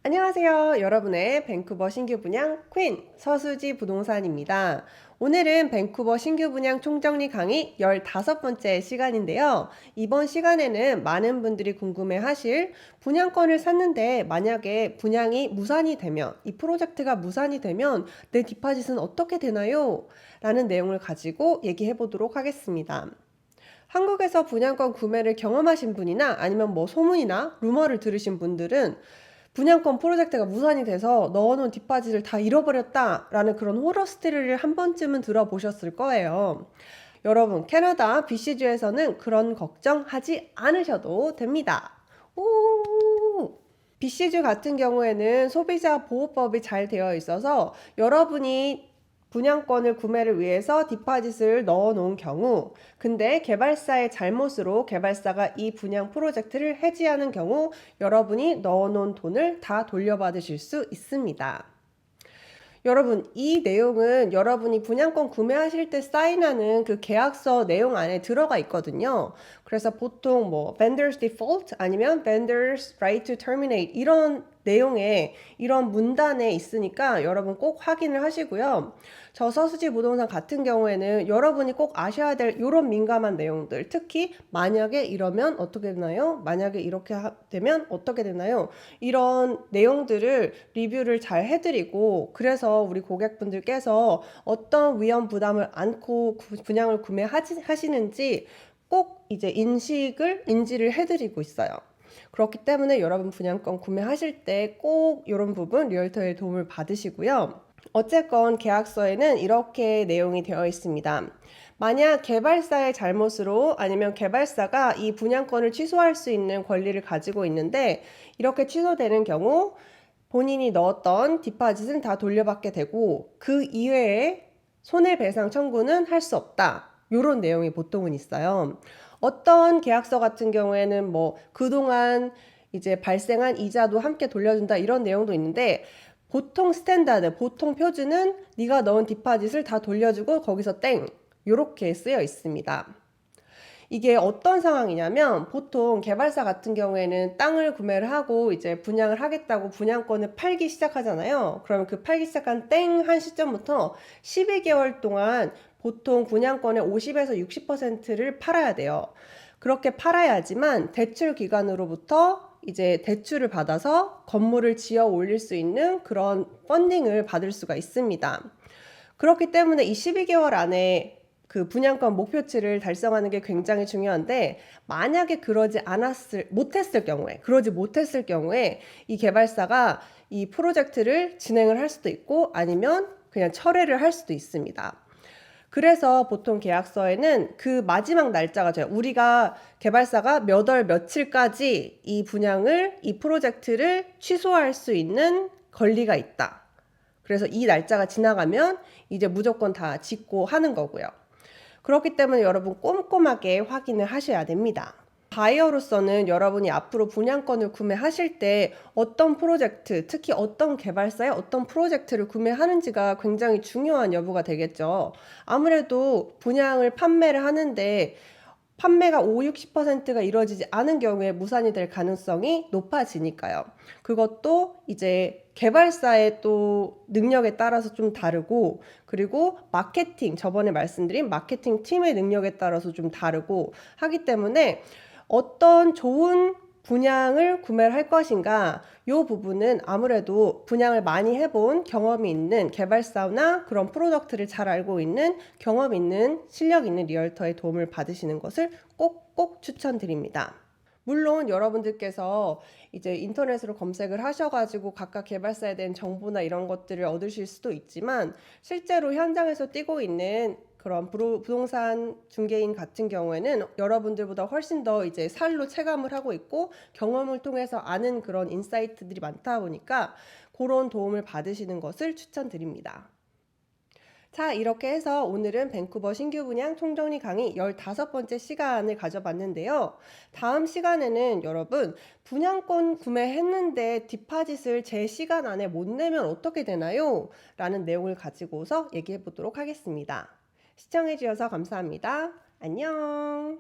안녕하세요. 여러분의 밴쿠버 신규 분양 퀸 서수지 부동산입니다. 오늘은 밴쿠버 신규 분양 총정리 강의 15번째 시간인데요. 이번 시간에는 많은 분들이 궁금해 하실 분양권을 샀는데 만약에 분양이 무산이 되면 이 프로젝트가 무산이 되면 내 디파짓은 어떻게 되나요? 라는 내용을 가지고 얘기해 보도록 하겠습니다. 한국에서 분양권 구매를 경험하신 분이나 아니면 뭐 소문이나 루머를 들으신 분들은 분양권 프로젝트가 무산이 돼서 넣어놓은 뒷바지를 다 잃어버렸다라는 그런 호러 스토리를 한 번쯤은 들어보셨을 거예요. 여러분, 캐나다 BC주에서는 그런 걱정하지 않으셔도 됩니다. 오! BC주 같은 경우에는 소비자 보호법이 잘 되어 있어서 여러분이 분양권을 구매를 위해서 디파짓을 넣어 놓은 경우, 근데 개발사의 잘못으로 개발사가 이 분양 프로젝트를 해지하는 경우 여러분이 넣어 놓은 돈을 다 돌려받으실 수 있습니다. 여러분, 이 내용은 여러분이 분양권 구매하실 때 사인하는 그 계약서 내용 안에 들어가 있거든요. 그래서 보통 뭐 vendor's default 아니면 vendor's right to terminate 이런 내용에 이런 문단에 있으니까 여러분 꼭 확인을 하시고요. 저 서수지 부동산 같은 경우에는 여러분이 꼭 아셔야 될 이런 민감한 내용들, 특히 만약에 이러면 어떻게 되나요? 만약에 이렇게 되면 어떻게 되나요? 이런 내용들을 리뷰를 잘 해드리고, 그래서 우리 고객분들께서 어떤 위험 부담을 안고 분양을 구매하시는지 꼭 이제 인지를 해드리고 있어요. 그렇기 때문에 여러분 분양권 구매하실 때 꼭 이런 부분 리얼터의 도움을 받으시고요. 어쨌건 계약서에는 이렇게 내용이 되어 있습니다. 만약 개발사의 잘못으로 아니면 개발사가 이 분양권을 취소할 수 있는 권리를 가지고 있는데 이렇게 취소되는 경우 본인이 넣었던 디파짓은 다 돌려받게 되고 그 이외에 손해배상 청구는 할 수 없다. 이런 내용이 보통은 있어요. 어떤 계약서 같은 경우에는 뭐 그동안 이제 발생한 이자도 함께 돌려준다 이런 내용도 있는데 보통 스탠다드, 보통 표준은 네가 넣은 디파짓을 다 돌려주고 거기서 땡 이렇게 쓰여 있습니다. 이게 어떤 상황이냐면 보통 개발사 같은 경우에는 땅을 구매를 하고 이제 분양을 하겠다고 분양권을 팔기 시작하잖아요. 그러면 그 팔기 시작한 땡 한 시점부터 12개월 동안 보통 분양권의 50에서 60%를 팔아야 돼요. 그렇게 팔아야지만 대출 기관으로부터 이제 대출을 받아서 건물을 지어 올릴 수 있는 그런 펀딩을 받을 수가 있습니다. 그렇기 때문에 이 12개월 안에 그 분양권 목표치를 달성하는 게 굉장히 중요한데 만약에 그러지 못했을 경우에 이 개발사가 이 프로젝트를 진행을 할 수도 있고 아니면 그냥 철회를 할 수도 있습니다. 그래서 보통 계약서에는 그 마지막 날짜가 돼요. 우리가 개발사가 몇 월 며칠까지 이 프로젝트를 취소할 수 있는 권리가 있다. 그래서 이 날짜가 지나가면 이제 무조건 다 짓고 하는 거고요. 그렇기 때문에 여러분 꼼꼼하게 확인을 하셔야 됩니다. 바이어로서는 여러분이 앞으로 분양권을 구매하실 때 어떤 프로젝트, 특히 어떤 개발사의 어떤 프로젝트를 구매하는지가 굉장히 중요한 여부가 되겠죠. 아무래도 분양을 판매를 하는데 판매가 5, 60%가 이루어지지 않은 경우에 무산이 될 가능성이 높아지니까요. 그것도 이제 개발사의 또 능력에 따라서 좀 다르고, 그리고 저번에 말씀드린 마케팅 팀의 능력에 따라서 좀 다르고 하기 때문에 어떤 좋은 분양을 구매를 할 것인가 이 부분은 아무래도 분양을 많이 해본 경험이 있는 개발사나 그런 프로덕트를 잘 알고 있는 경험 있는 실력 있는 리얼터의 도움을 받으시는 것을 꼭꼭 추천드립니다. 물론 여러분들께서 이제 인터넷으로 검색을 하셔가지고 각각 개발사에 대한 정보나 이런 것들을 얻으실 수도 있지만 실제로 현장에서 뛰고 있는 그런 부동산 중개인 같은 경우에는 여러분들보다 훨씬 더 이제 살로 체감을 하고 있고 경험을 통해서 아는 그런 인사이트들이 많다 보니까 그런 도움을 받으시는 것을 추천드립니다. 자, 이렇게 해서 오늘은 밴쿠버 신규 분양 총정리 강의 15번째 시간을 가져봤는데요. 다음 시간에는 여러분 분양권 구매했는데 디파짓을 제 시간 안에 못 내면 어떻게 되나요? 라는 내용을 가지고서 얘기해 보도록 하겠습니다. 시청해 주셔서 감사합니다. 안녕.